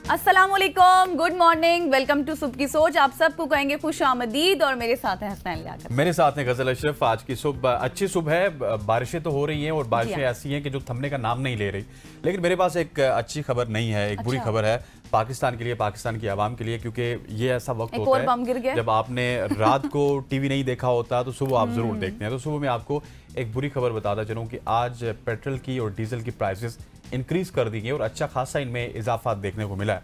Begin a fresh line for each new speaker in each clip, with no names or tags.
अस्सलामुअलैकुम, good morning, welcome to सुबह की सोच। आप सबको कहेंगे खुश आमदीद और मेरे साथ हैं हसनैन लियाकत।
मेरे साथ हैं गजल अशरफ। आज की सुबह अच्छी सुबह है, बारिशें तो हो रही हैं और बारिशें ऐसी हैं कि जो थमने का नाम नहीं ले रही। लेकिन मेरे पास एक अच्छी खबर नहीं है, एक बुरी खबर है पाकिस्तान के लिए, पाकिस्तान की आवाम के लिए, क्योंकि ये ऐसा वक्त होता है
बम गिर गया।
जब आपने रात को टीवी नहीं देखा होता तो सुबह आप जरूर देखते हैं। तो सुबह मैं आपको एक बुरी खबर बताता चलूँ कि आज पेट्रोल की और डीजल की प्राइसेस इंक्रीज कर दी गई और अच्छा खासा इनमें इजाफा देखने को मिला है।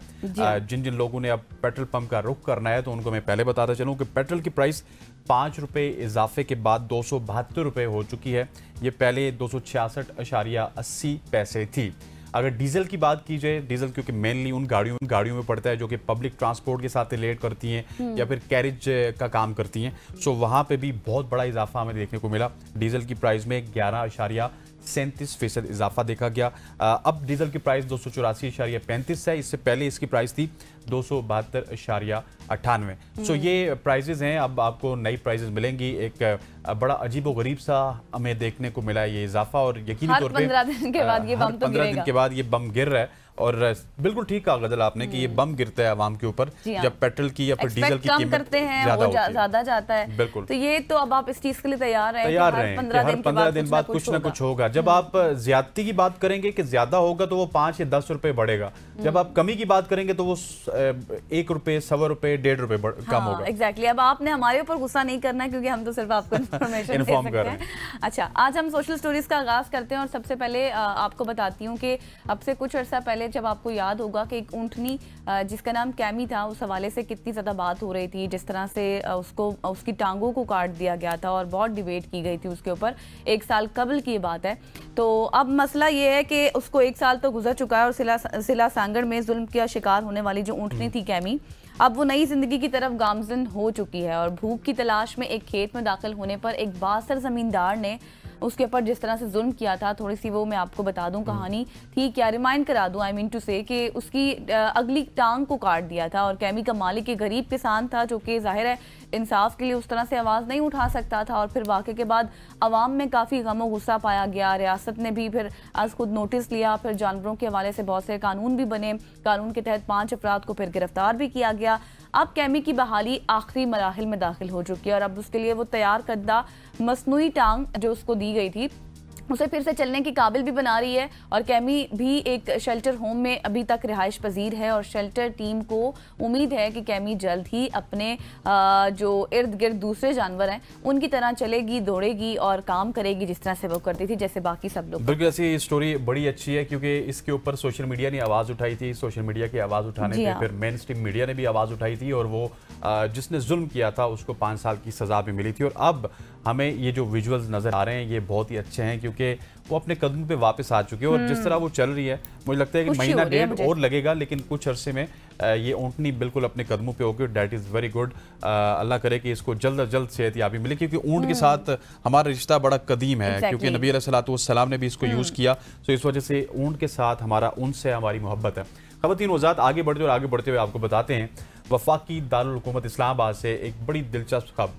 जिन जिन लोगों ने अब पेट्रोल पंप का रुख करना है तो उनको मैं पहले बताता चलूँ कि पेट्रोल की प्राइस 5 रुपये इजाफे के बाद 272 रुपये हो चुकी है। ये पहले 266.80 थी। अगर डीजल की बात की जाए, डीजल क्योंकि मेनली उन गाड़ियों में पड़ता है जो कि पब्लिक ट्रांसपोर्ट के साथ रिलेट करती हैं या फिर कैरेज का काम करती हैं, सो वहाँ पे भी बहुत बड़ा इजाफा हमें देखने को मिला। डीजल की प्राइस में 11.37% इजाफा देखा गया। अब डीजल की प्राइस 284.35 है। इससे पहले इसकी प्राइस थी 272.98। सो ये प्राइजेज हैं। अब आपको नई प्राइजेज मिलेंगी। एक बड़ा अजीबो गरीब सा हमें देखने को मिला है ये इजाफा, और यकीनी तौर पे
15 दिन के बाद ये बम तो
15 दिन के बाद ये बम गिर रहा है। और बिल्कुल ठीक कहा गजल आपने कि ये बम गिरता है आवाम के ऊपर जब पेट्रोल की या फिर डीजल की कीमत
करते हैं, ज्यादा जाता है।
बिल्कुल।
तो ये तो अब आप इस चीज के लिए तैयार हैं कि हर
15 दिन बाद कुछ ना कुछ होगा। जब आप ज्यादती की बात करेंगे कि ज्यादा होगा तो वो 5 या 10 रुपए बढ़ेगा। जब आप कमी की बात करेंगे तो वो 1 रुपए, 1.25 रुपए, 1.5 रुपए कम होगा।
एग्जैक्टली। अब आपने हमारे ऊपर गुस्सा नहीं करना है क्योंकि हम तो सिर्फ आपको इन्फॉर्मेशन दे सकते हैं। अच्छा, आज हम सोशल स्टोरीज का आगाज करते हैं और सबसे पहले आपको बताती हूँ कि अब से कुछ अर्सा पहले जब आपको याद होगा कि एक ऊँटनी जिसका नाम कैमी था, उस हवाले से कितनी ज़्यादा बात हो रही थी, जिस तरह से उसकी टांगों को काट दिया गया था और बहुत डिबेट की गई थी उसके ऊपर। 1 साल कबल की बात है। तो अब मसला ये है कि उसको 1 साल तो गुजर चुका है और सिला सांगड़ में जुल्म का शिकार होने वाली जो ऊँटनी थी कैमी, अब वो नई जिंदगी की तरफ गामजन हो चुकी है। और भूख की तलाश में एक खेत में दाखिल होने पर एक बासर जमींदार ने उसके ऊपर जिस तरह से जुल्म किया था, थोड़ी सी वो मैं आपको बता दूं कहानी थी क्या, रिमाइंड करा दूं, आई मीन टू से कि उसकी अगली टांग को काट दिया था। और कैमी का मालिक एक गरीब किसान था जो कि जाहिर है इंसाफ के लिए उस तरह से आवाज़ नहीं उठा सकता था। और फिर वाक़े के बाद अवाम में काफ़ी गम और गुस्सा पाया गया। रियासत ने भी फिर आज खुद नोटिस लिया, फिर जानवरों के हवाले से बहुत से कानून भी बने। कानून के तहत 5 अफराद को फिर गिरफ्तार भी किया गया। अब कैमी की बहाली आखिरी मराहिल में दाखिल हो चुकी है और अब उसके लिए वो तैयार करदा मसनूई टांग जो उसको दी गई थी उसे फिर से चलने की काबिल भी बना रही है। और कैमी भी एक शेल्टर होम में अभी तक रिहाइश पजीर है और शेल्टर टीम को उम्मीद है कि कैमी जल्द ही अपने जो इर्द गिर्द दूसरे जानवर हैं उनकी तरह चलेगी, दौड़ेगी और काम करेगी जिस तरह से वो करती थी, जैसे बाकी सब लोग।
बिल्कुल ऐसी स्टोरी बड़ी अच्छी है क्योंकि इसके ऊपर सोशल मीडिया ने आवाज़ उठाई थी। सोशल मीडिया की आवाज़ उठाने पे फिर मेन स्ट्रीम मीडिया ने भी आवाज़ उठाई थी और वो जिसने जुल्म किया था उसको 5 साल की सज़ा भी मिली थी। और अब हमें ये जो विजुअल्स नज़र आ रहे हैं ये बहुत ही अच्छे हैं क्योंकि वो अपने कदम पे वापस आ चुके हैं। और जिस तरह वो चल रही है मुझे लगता है कि महीना डेढ़ और लगेगा, लेकिन कुछ अरसे में ये ऊँटनी बिल्कुल अपने कदमों पे होगी। That is very good. अल्लाह करे कि इसको जल्द अज जल्द सेहतयाबी मिले क्योंकि ऊँट के साथ हमारा रिश्ता बड़ा कदीम है क्योंकि नबी अलैहिस्सलाम ने भी इसको यूज़ किया। तो इस वजह से ऊँट के साथ हमारा उनसे हमारी मोहब्बत है। ख़वातीन वज़ात आगे बढ़ते और आगे बढ़ते हुए आपको बताते हैं वफाकी दारुल हुकूमत इस्लामाबाद से एक बड़ी दिलचस्प खबर।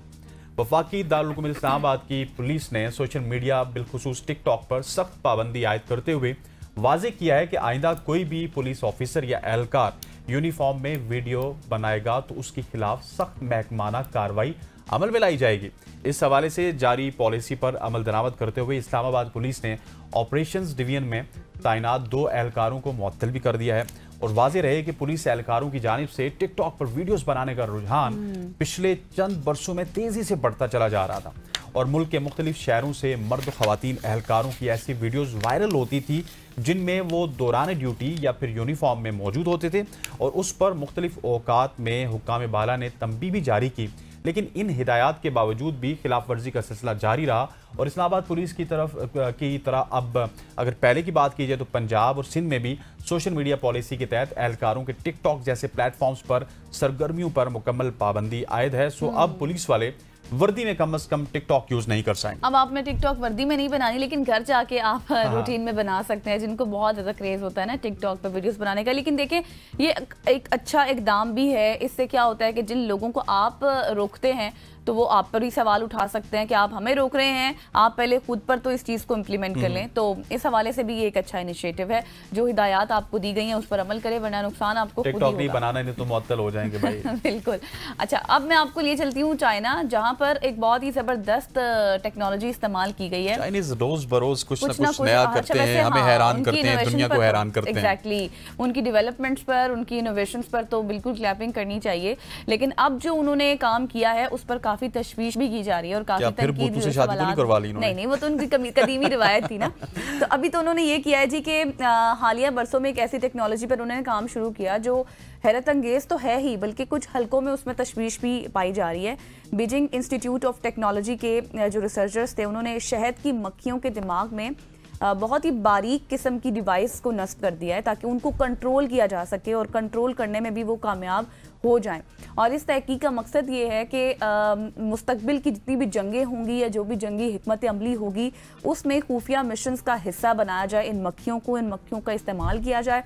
वफाकी दारुल हुकूमत इस्लामाबाद की पुलिस ने सोशल मीडिया बिलखुसूस टिकटॉक पर सख्त पाबंदी आयद करते हुए वाज़ेह किया है कि आइंदा कोई भी पुलिस ऑफिसर या एहलकार यूनिफॉर्म में वीडियो बनाएगा तो उसके खिलाफ सख्त महकमाना कार्रवाई अमल में लाई जाएगी। इस हवाले से जारी पॉलिसी पर अमल दरामद करते हुए इस्लामाबाद पुलिस ने ऑपरेशंस डिवीजन में तैनात 2 एहलकारों को मुअत्तल भी कर दिया है। और वाज़ेह रहे कि पुलिस एहलकारों की जानिब से टिकटॉक पर वीडियोस बनाने का रुझान पिछले चंद बरसों में तेजी से बढ़ता चला जा रहा था और मुल्क के मुख्तलिफ शहरों से मर्द ख़वातीन एहलकारों की ऐसी वीडियोस वायरल होती थी जिनमें वो दौरान ड्यूटी या फिर यूनिफॉर्म में मौजूद होते थे और उस पर मुख्तलिफ औकात में हुक्काम बाला ने तंबीह भी जारी की। लेकिन इन हिदायत के बावजूद भी खिलाफ वर्जी का सिलसिला जारी रहा और इस्लामाबाद पुलिस की तरह अब अगर पहले की बात की जाए तो पंजाब और सिंध में भी सोशल मीडिया पॉलिसी के तहत एहलकारों के टिकटॉक जैसे प्लेटफॉर्म्स पर सरगर्मियों पर मुकम्मल पाबंदी आयद है। सो अब पुलिस वाले वर्दी में कम से कम टिकटॉक यूज नहीं कर सकते।
अब आपने टिकटॉक वर्दी में नहीं बनानी, लेकिन घर जाके आप रूटीन में बना सकते हैं, जिनको बहुत ज़्यादा क्रेज होता है ना टिकटॉक पर वीडियोस बनाने का। लेकिन देखें ये एक अच्छा इकदाम भी है। इससे क्या होता है कि जिन लोगों को आप रोकते हैं तो तो वो आप पर ही सवाल उठा सकते हैं कि आप हमें रोक रहे हैं, आप पहले खुद पर तो इस चीज़ को इम्प्लीमेंट कर लें। तो इस हवाले से भी ये एक अच्छा इनिशिएटिव है, जो हिदायत आपको दी गई हैं उस पर अमल करें, वरना नुकसान आपको खुद ही होगा।
बनाना नहीं तो मुअत्तल हो जाएंगे भाई।
बिल्कुल। अच्छा, अब मैं आपको लिए चलती हूँ चाइना, जहाँ पर एक बहुत ही जबरदस्त टेक्नोलॉजी इस्तेमाल की गई है।
चाइनीज रोज बरोज कुछ ना कुछ नया करते हैं, हमें हैरान करते हैं, दुनिया को हैरान करते हैं।
एग्जैक्टली, उनकी डेवलपमेंट्स पर, उनकी इनोवेशंस पर तो बिल्कुल क्लैपिंग करनी चाहिए। लेकिन अब जो उन्होंने काम किया है उस पर काफी तशवीश भी की जा रही है और काफी तनकीद भी। नहीं, वो तो उनकी कदीमी रिवायत थी ना। तो अभी तो उन्होंने ये किया है जी कि हालिया बरसों में एक ऐसी टेक्नोलॉजी पर उन्होंने काम शुरू किया जो हैरत अंगेज तो है ही, बल्कि कुछ हलकों में उसमें तशवीश भी पाई जा रही है। बीजिंग इंस्टीट्यूट ऑफ टेक्नोलॉजी के जो रिसर्चर्स थे, उन्होंने शहद की मक्खियों के दिमाग में बहुत ही बारीक किस्म की डिवाइस को नस्ब कर दिया है ताकि उनको कंट्रोल किया जा सके और कंट्रोल करने में भी वो कामयाब हो जाएं। और इस तहकीक का मकसद ये है कि मुस्तकबिल की जितनी भी जंगें होंगी या जो भी जंगी हिकमत अमली होगी, उसमें खुफिया मिशंस का हिस्सा बनाया जाए इन मक्खियों का इस्तेमाल किया जाए।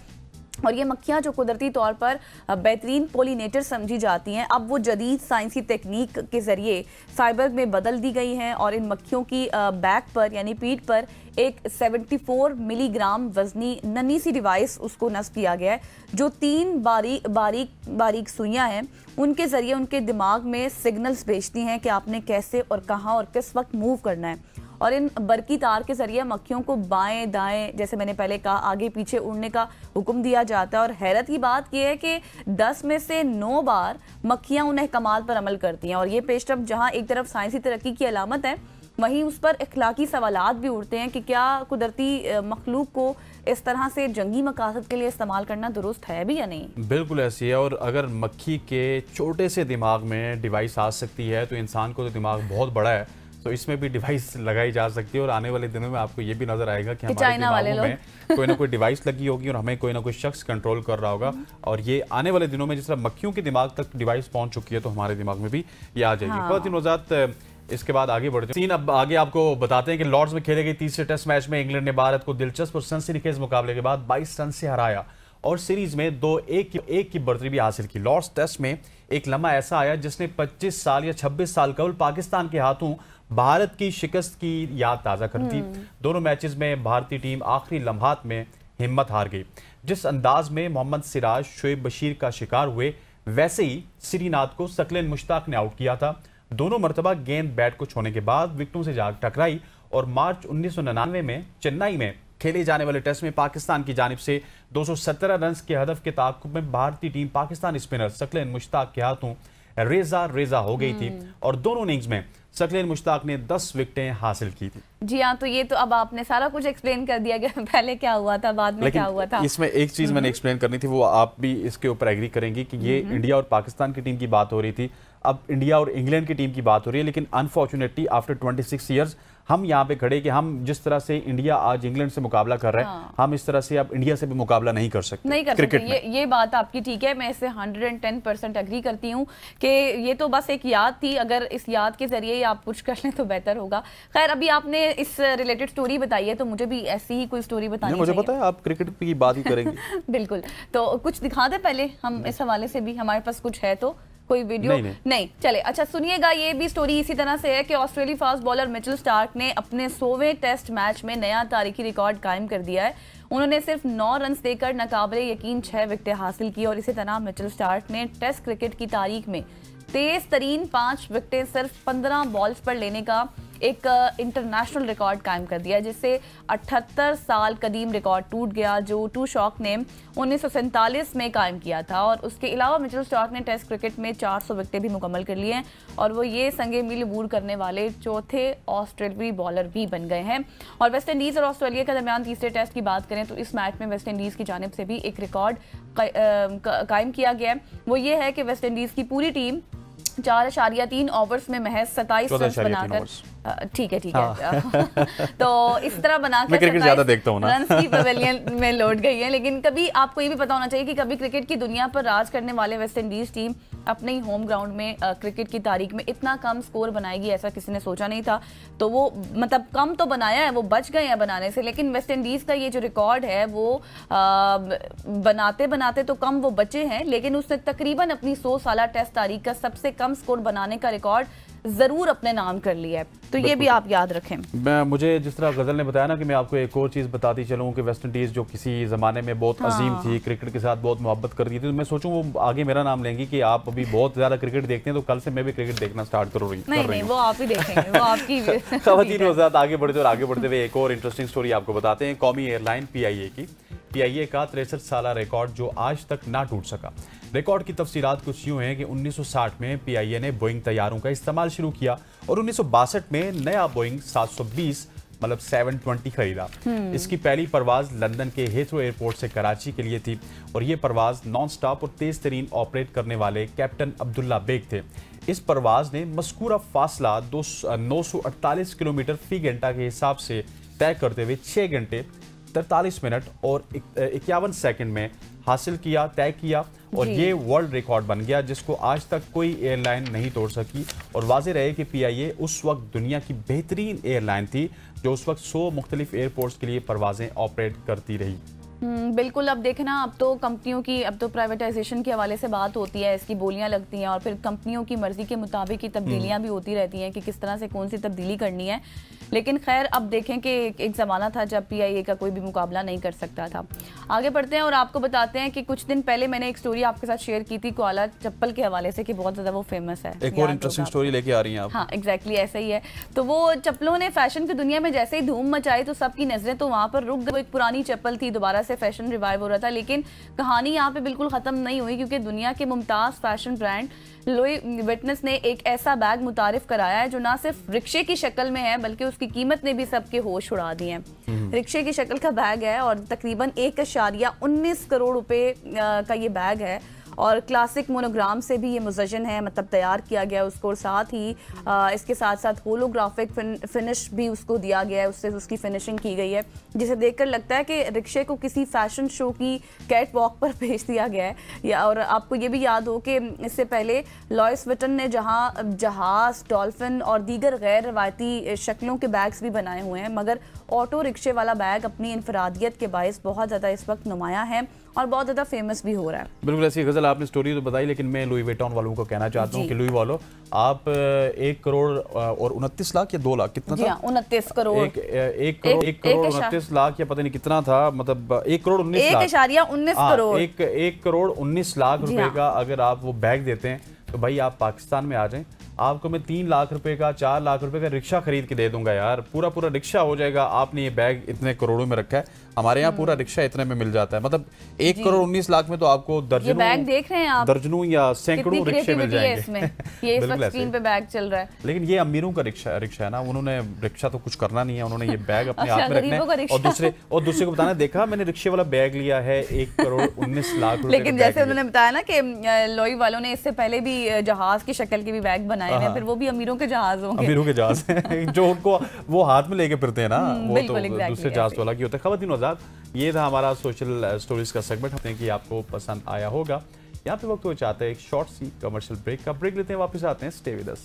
और ये मक्खियाँ जो कुदरती तौर पर बेहतरीन पोलिनेटर समझी जाती हैं, अब वो जदीद साइंसी टेक्निक के ज़रिए साइबर में बदल दी गई हैं और इन मक्खियों की बैक पर यानी पीठ पर एक 74 मिलीग्राम वजनी नन्ही सी डिवाइस उसको नस्ब किया गया है, जो 3 बारीक सुइयाँ हैं, उनके ज़रिए उनके दिमाग में सिग्नल्स भेजती हैं कि आपने कैसे और कहाँ और किस वक्त मूव करना है। और इन बरकी तार के जरिए मक्खियों को बाएं दाएं, जैसे मैंने पहले कहा, आगे पीछे उड़ने का हुक्म दिया जाता है। और हैरत की बात यह है कि 10 में से 9 बार मक्खियां उन अहकामाल पर अमल करती हैं। और ये पेशरफ जहां एक तरफ साइंसी तरक्की की अलामत है, वहीं उस पर इखलाकी सवालात भी उठते हैं कि क्या कुदरती मखलूक को इस तरह से जंगी मकासद के लिए इस्तेमाल करना दुरुस्त है भी या नहीं।
बिल्कुल ऐसी है। और अगर मक्खी के छोटे से दिमाग में डिवाइस आ सकती है तो इंसान को तो दिमाग बहुत बड़ा है, तो इसमें भी डिवाइस लगाई जा सकती है। और आने वाले दिनों में आपको ये भी नजर आएगा कि हमारे दिमागों में कोई ना कोई डिवाइस लगी होगी और हमें कोई ना कोई शख्स कंट्रोल कर रहा होगा। और ये आने वाले दिनों में जिस तरह मक्खियों के दिमाग तक डिवाइस पहुंच चुकी है, तो हमारे दिमाग में भी ये आ जाएगी। बहुत दिन वजात इसके बाद आगे बढ़ते हैं। अब आगे आपको बताते हैं कि लॉर्ड्स में खेले गए तीसरे टेस्ट मैच में इंग्लैंड ने भारत को दिलचस्प और सनसनीखेज मुकाबले के बाद 22 रन से हराया और सीरीज में 2-1 की बढ़तरी भी हासिल की। लॉर्ड्स टेस्ट में एक लम्हा ऐसा आया जिसने 25 साल या 26 साल कबल पाकिस्तान के हाथों भारत की शिकस्त की याद ताज़ा कर दी। दोनों मैचेस में भारतीय टीम आखिरी लम्हात में हिम्मत हार गई। जिस अंदाज में मोहम्मद सिराज शोएब बशीर का शिकार हुए, वैसे ही श्रीनाथ को सकलेन मुश्ताक ने आउट किया था। दोनों मरतबा गेंद बैट को छोड़ने के बाद विकेटों से जा टकराई और मार्च 1999 में चेन्नई में खेले जाने वाले टेस्ट में पाकिस्तान की जानिब से 217 रन के हदफ के ताक़ुब में भारतीय टीम पाकिस्तानी स्पिनर सकलेन मुश्ताक के हाथों रेजा हो गई थी और दोनों इनिंग्स में सकलेन मुश्ताक ने 10 विकेटें हासिल की थी।
जी हाँ, तो ये तो अब आपने सारा कुछ एक्सप्लेन कर दिया गया, पहले क्या हुआ था, बाद में क्या हुआ था।
इसमें एक चीज मैंने एक्सप्लेन करनी थी, वो आप भी इसके ऊपर एग्री करेंगी कि ये इंडिया और पाकिस्तान की टीम की बात हो रही थी, अब इंडिया और इंग्लैंड की टीम की बात हो रही है। लेकिन अनफॉर्चुनेटली आफ्टर 26 ईयर्स हम यहाँ पे खड़े कि हम जिस तरह से इंडिया आज इंग्लैंड से मुकाबला कर रहे हैं, हम इस तरह से अब इंडिया से भी मुकाबला नहीं कर सकते क्रिकेट में।
ये बात आपकी ठीक है, मैं इससे 110% एग्री करती हूँ कि ये तो बस एक याद थी, अगर इस याद के जरिए आप कुछ कर लें तो बेहतर होगा। खैर, अभी आपने इस रिलेटेड स्टोरी बताई है तो मुझे भी ऐसी ही कोई स्टोरी बतानी
मुझे पता है आप क्रिकेट की बात ही करेंगे।
बिल्कुल, तो कुछ दिखा दे पहले हम इस हवाले से भी, हमारे पास कुछ है तो कोई वीडियो नहीं चले। अच्छा सुनिएगा, ये भी स्टोरी इसी तरह से है कि ऑस्ट्रेलियाई फास्ट बॉलर मिचेल स्टार्क ने अपने 100वें टेस्ट मैच में नया तारीखी रिकॉर्ड कायम कर दिया है। उन्होंने सिर्फ 9 रन देकर नाकाबिले यकीन 6 विकेटें हासिल की और इसी तरह मिचेल स्टार्क ने टेस्ट क्रिकेट की तारीख में तेज तरीन 5 विकेटें सिर्फ 15 बॉल्स पर लेने का एक इंटरनेशनल रिकॉर्ड कायम कर दिया, जिससे 78 साल कदीम रिकॉर्ड टूट गया जो टू शॉक ने 1947 में कायम किया था। और उसके अलावा मिचेल स्टार्क ने टेस्ट क्रिकेट में 400 विकेटें भी मुकम्मल कर लिए हैं और वो ये संगे मील अबूर करने वाले चौथे ऑस्ट्रेलियाई बॉलर भी बन गए हैं। और वेस्ट इंडीज़ और ऑस्ट्रेलिया के दरमियान तीसरे टेस्ट की बात करें तो इस मैच में वेस्ट इंडीज़ की जानिब से भी एक रिकॉर्ड कायम किया गया है। वो ये है कि वेस्ट इंडीज़ की पूरी टीम 4.3 ओवर्स में महज 27 रन बनाकर, ठीक है तो इस तरह बनाकर
क्रिकेट ज्यादा देखता हूं ना,
रन्स की पवेलियन में लौट गई है। लेकिन कभी आपको ये भी पता होना चाहिए कि कभी क्रिकेट की दुनिया पर राज करने वाले वेस्ट इंडीज टीम अपने ही होम ग्राउंड में क्रिकेट की तारीख में इतना कम स्कोर बनाएगी, ऐसा किसी ने सोचा नहीं था। तो वो मतलब कम तो बनाया है, वो बच गए हैं बनाने से, लेकिन वेस्ट इंडीज का ये जो रिकॉर्ड है वो बनाते बनाते तो कम वो बचे हैं, लेकिन उसने तकरीबन अपनी 100 साला टेस्ट तारीख का सबसे कम स्कोर बनाने का रिकॉर्ड जरूर अपने नाम कर लिया है, तो ये भी आप याद रखें।
मुझे जिस तरह गजल ने बताया ना कि मैं आपको एक और चीज़ बताती चलूँ कि वेस्ट इंडीज़ जो किसी ज़माने में बहुत अजीम थी, क्रिकेट के साथ बहुत मोहब्बत करती थी, तो मैं सोचूं वो आगे मेरा नाम लेंगी कि आप अभी बहुत ज़्यादा क्रिकेट देखते हैं, तो कल से मैं भी क्रिकेट देखना स्टार्ट कर रही हूँ।
नहीं, वो आप ही देखेंगे, वो आपकी
ख़वातीन हज़रात आगे बढ़ते हुए एक और इंटरेस्टिंग स्टोरी आपको बताते हैं। कौमी एयरलाइन PIA की, PIA का 63 साला रिकॉर्ड जो आज तक ना टूट सका। रिकॉर्ड की तफसीलात कुछ यूँ हैं कि 1960 में PIA ने बोइंग तैयारों का इस्तेमाल शुरू किया और 1962 में नया बोइंग 720 मतलब 720 खरीदा। इसकी पहली परवाज लंदन के हीथ्रो एयरपोर्ट से कराची के लिए थी और ये परवाज नॉन स्टॉप और तेज तरीन ऑपरेट करने वाले कैप्टन अब्दुल्ला बेग थे। इस परवाज ने मस्कूरा फासला 948 किलोमीटर फी घंटा के हिसाब से तय करते हुए 6 घंटे 43 मिनट और 51 सेकंड में हासिल किया, तय किया और ये वर्ल्ड रिकॉर्ड बन गया जिसको आज तक कोई एयरलाइन नहीं तोड़ सकी। और वाज़े रहे कि PIA उस वक्त दुनिया की बेहतरीन एयरलाइन थी जो उस वक्त 100 मुख्तलिफ एयरपोर्ट्स के लिए परवाजें ऑपरेट करती रही।
बिल्कुल, अब देखना, अब तो कंपनियों की, अब तो प्राइवेटाइजेशन के हवाले से बात होती है, इसकी बोलियां लगती हैं और फिर कंपनियों की मर्जी के मुताबिक ही तब्दीलियां भी होती रहती हैं कि किस तरह से कौन सी तब्दीली करनी है। लेकिन खैर, अब देखें कि एक ज़माना था जब PIA का कोई भी मुकाबला नहीं कर सकता था। आगे बढ़ते हैं और आपको बताते हैं कि कुछ दिन पहले मैंने एक स्टोरी आपके साथ शेयर की थी कोआला चप्पल के हवाले से कि बहुत ज़्यादा वो फेमस है।
एक और इंटरेस्टिंग स्टोरी लेके आ रही हैं आप।
हाँ, एग्जैक्टली ऐसा ही है। तो वो चप्पलों ने फैशन की दुनिया में जैसे ही धूम मचाई तो सबकी नजरें तो वहाँ पर रुक गई। एक पुरानी चप्पल थी, दोबारा से फैशन रिवाइव हो रहा था, लेकिन कहानी यहाँ पे बिल्कुल खत्म नहीं हुई क्योंकि दुनिया के Mumtaz fashion brand Louis witness ने एक ऐसा बैग मुतारिफ कराया है जो ना सिर्फ रिक्शे की शक्ल में है बल्कि उसकी कीमत ने भी सबके होश उड़ा दिए हैं। रिक्शे की शक्ल का बैग है और तकरीबन 1.19 करोड़ रुपए का ये बैग है और क्लासिक मोनोग्राम से भी ये मुज़्ज़न है, मतलब तैयार किया गया है उसको और साथ ही इसके साथ साथ होलोग्राफिक फिनिश भी उसको दिया गया है, उससे उसकी फिनिशिंग की गई है जिसे देखकर लगता है कि रिक्शे को किसी फैशन शो की कैट वॉक पर भेज दिया गया है। और आपको ये भी याद हो कि इससे पहले लॉयस विटन ने जहाँ जहाज़, डॉल्फिन और दीगर गैर रवायती शक्लों के बैग्स भी बनाए हुए हैं, मगर ऑटो रिक्शे वाला बैग अपनी इनफरादियत के बायस बहुत ज़्यादा इस वक्त नुमाया है और बहुत ज़्यादा फेमस भी हो रहा है।
बिल्कुल ऐसी गजल आपने स्टोरी तो बताई, लेकिन मैं लुई विटॉन वालों को कहना चाहता हूँ कि लुई वालों, आप 1 करोड़ और 29 लाख या 2 लाख कितना था?
29 करोड़,
1 करोड़ 29 लाख या पता नहीं कितना था, मतलब 1 करोड़ 19 लाख,
1.19 करोड़,
1 करोड़ 19 लाख रुपए का अगर आप वो बैग देते हैं तो भाई आप पाकिस्तान में आ जाएं, आपको मैं 3 लाख रुपए का, 4 लाख रुपए का रिक्शा खरीद के दे दूंगा यार, पूरा रिक्शा हो जाएगा। आपने ये बैग इतने करोड़ों में रखा है, हमारे यहाँ पूरा रिक्शा इतने में मिल जाता है, मतलब 1 करोड़ 19 लाख में तो आपको दर्जनों
बैग देख रहे हैं आप,
दर्जनों या सैकड़ों रिक्शे मिल जाएंगे।
ये इस वक्त स्क्रीन पे बैग चल रहा है,
लेकिन ये अमीरों का रिक्शा है ना, उन्होंने रिक्शा तो कुछ करना नहीं है, उन्होंने ये बैग अपने हाथ में रखना है और दूसरे को बताना, देखा मैंने रिक्शे वाला बैग लिया है 1 करोड़ 19 लाख रुपए।
लेकिन जैसे उन्होंने बताया ना कि लुई वालों ने इससे पहले भी जहाज की शक्ल के भी बैग बनाए हैं, फिर वो भी अमीरों के जहाज होंगे,
अमीरों के जहाज हैं जो उनको वो हाथ में लेके फिरते हैं ना, वो तो दूसरे जहाज वाला की होता है। ख़वातीन आज़ाद, ये था हमारा सोशल स्टोरीज का सेगमेंट, होते हैं कि आपको पसंद आया होगा। यहाँ पे वक्त हो चाहता है एक शॉर्ट सी कमर्शियल ब्रेक का, ब्रेक लेते हैं, वापस आते हैं, स्टे विद अस।